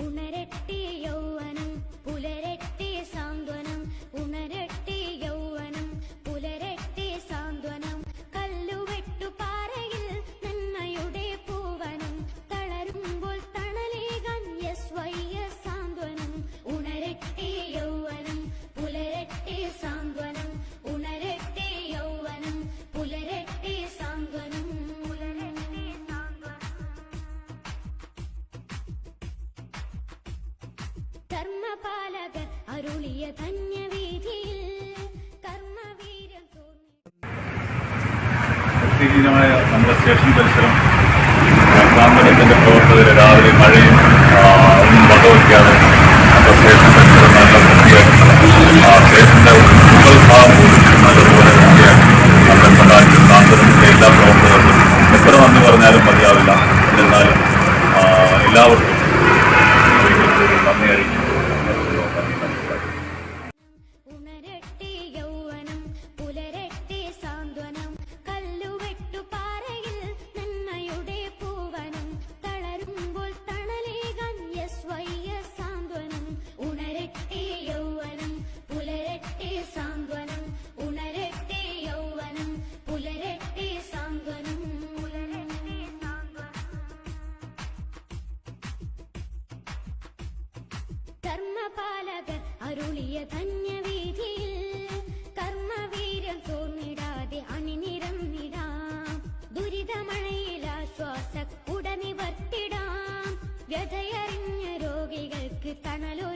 ഉണരട്ടെ യൗവനം പുലരട്ടെ സാന്ത്വനം, ഉണരട്ടെ യൗവനം പുലരട്ടെ സാന്ത്വനം. കല്ലുവെട്ടുപാറയിൽ നന്മയുടെ പൂവനം, തളരുമ്പോൾ തണലേകാൻ SYS സാന്ത്വനം. ഉണരട്ടെ യൗവനം പുലരട്ടെ സാന്ത്വനം, ഉണരട്ടെ യൗവനം പുലരട്ടെ സാന്ത്വനം. കർമ്മപാലകർ അരുളിയ ധന്യവീതിയിൽ കർമ്മവീര്യം വൃത്തിഹീനമായ നമ്മുടെ സ്റ്റേഷൻ പരിസരം ഗവൺമെന്റിന്റെ പ്രവർത്തകർ രാവിലെ മഴയും ഒന്നും വകവയ്ക്കാതെ നമ്മുടെ സ്റ്റേഷൻ പരിസരം നല്ല വൃത്തിയാക്കി സ്റ്റേഷന്റെ മുകൾ ഭാഗം പോലും നല്ലപോലെ വൃത്തിയാക്കി നമ്മുടെ പ്രധാന സാന്ത്വനത്തിന്റെ എല്ലാ പ്രവർത്തകർക്കും എത്ര നന്ദി പറഞ്ഞാലും മതിയാവില്ല. എന്നിരുന്നാലും എല്ലാവർക്കും ഒരിക്കൽ കൂടി നന്ദി അറിയിക്കുന്നു. ഉണരട്ടെ യൗവനം പുലരട്ടെ സാന്ത്വനം, കല്ലുവെട്ടുപാറയിൽ നന്മയുടെ പൂവനം, തളരുമ്പോൾ തണലേകാൻ SYS സാന്ത്വനം. ഉണരട്ടെ യൗവനം പുലരട്ടെ സാന്ത്വനം, ഉണരട്ടെ യൗവനം പുലരട്ടെ സാന്ത്വനം. കർമ്മപാലകർ അരുളിയ ധന്യവീതിയിൽ കർമ്മവീര്യം തോന്നിടാതെ അണിനിരന്നിടാം, ദുരിതമഴയിൽ ആശ്വാസ ഉടനിവർത്തിടാം. വ്യതയറിഞ്ഞ രോഗികൾക്ക് തണലോ